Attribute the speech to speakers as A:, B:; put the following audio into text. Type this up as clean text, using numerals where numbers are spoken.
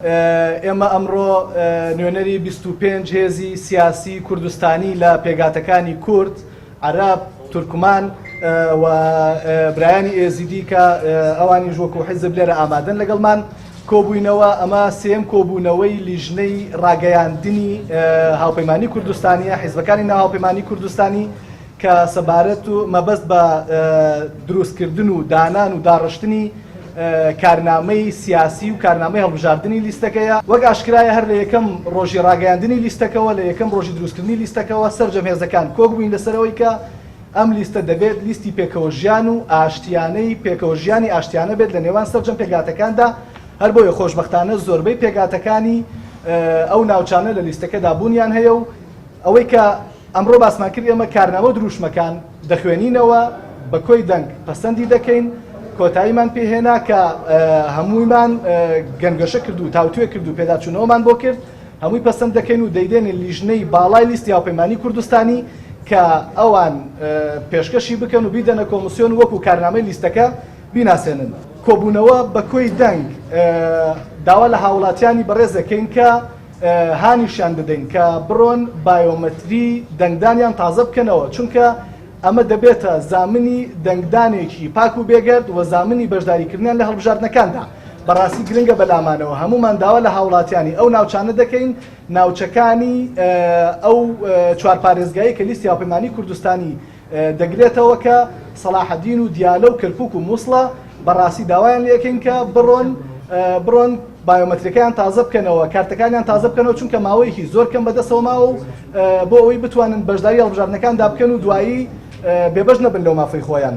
A: ئێمە ئەمڕۆ نوێنەری 25 هێزی سیاسی کوردستانی لە پێگاتەکانی کورد، عەرەب، تورکمان و برایانی ئێزیدی کە ئەوانی وەکو حیزب لێرە ئامادەن لەگەڵمان کۆبووینەوە. ئەمە سێم کۆبوونەوەی لیژنەی ڕاگەیاندنی هاوپەیمانی کوردستانیە، حیزبەکانی ناو هاوپەیمانی کوردستانی کە سەبارەت و مەبەست بە دروستکردن و دانان و داڕشتنی کارنامەی سیاسی و کارنامەی هەڵبژاردننی لیستەکەیە. وەک ئاشکرایە هەر لە یەکەم ڕۆژی ڕاگەیاندنی لیستەکەەوە لە یەکەم ڕۆژی دروستکردنی لیستەکەەوە سەرجەم هێزەکان کۆک بووین لەسەرەوەی کە ئەم لیستە دەبێت لیستی پێکەوە ژیان و ئاشتیانەی پێکەوە ژیانی ئاشتیانە بێت لە نێوان سەرجەم پێگاتەکاندا. هەر بۆیە خۆشبەختانە زۆربەی پێگاتەکانی ئەو ناوچانە لە لیستەکەدا بوونیان هەیە و ئەوەی کە ئەمڕۆ باسمان کرد ئێمە کارنامە دروشمەکان دەخوێنینەوە، بە کۆی دەنگ پەسەندی دەکەین، کۆتاییمان پێهێنا کە هەموویمان گەنگەشە کرد و تاوتوێ کرد و پێداچوونەوەمان بۆ کرد، هەمووی پەسەند دەکەین و دەیدێنێ لیژنەی باڵای لیستی هاوپەیمانی کوردستانی کە ئەوان پێشکەشی بکەن و بیدەنە کۆمسیۆن وەکو کارنامەی لیستەکە بیناسێنن. کۆبوونەوە بە کۆی دەنگ داوا لە هاوڵاتیانی بەڕێز دەکەین کە هانیشان بدەین کە بڕۆن بایۆمەتری دەنگدانیان تازە بکەنەوە، چونکە ئەمە دەبێتە زامنی دەنگدانێکی پاک و بێگەرد و زامنی بەشداریکردنیان لە هەڵبژاردنەکاندا. بەڕاستی گرنگە بەلامانەوە هەمومان داوا لە هاوڵاتیانی ئەو ناوچانە دەکەین ناوچەکانی ئەو چوار پارێزگایی کە لیستی هاوپەیمانی کوردستانی دەگرێتەوە کە سەلاحەدین و دیالە و کەرکووک و مووسڵە بەڕاستی داوایان لەکەین کە بڕۆن بایۆمەتریەکەیان تازە بکەنەوە، کارتەکانیان تازە بکەنەوە، چونکە ماوەیەکی زۆر کەم بەدەستەوە ماوە و بۆ ئەوەی بتوانن بەشداری هەڵبژاردنەکان دابکەن و دوایی بێبەش نەبن لەو مافەی خۆیان.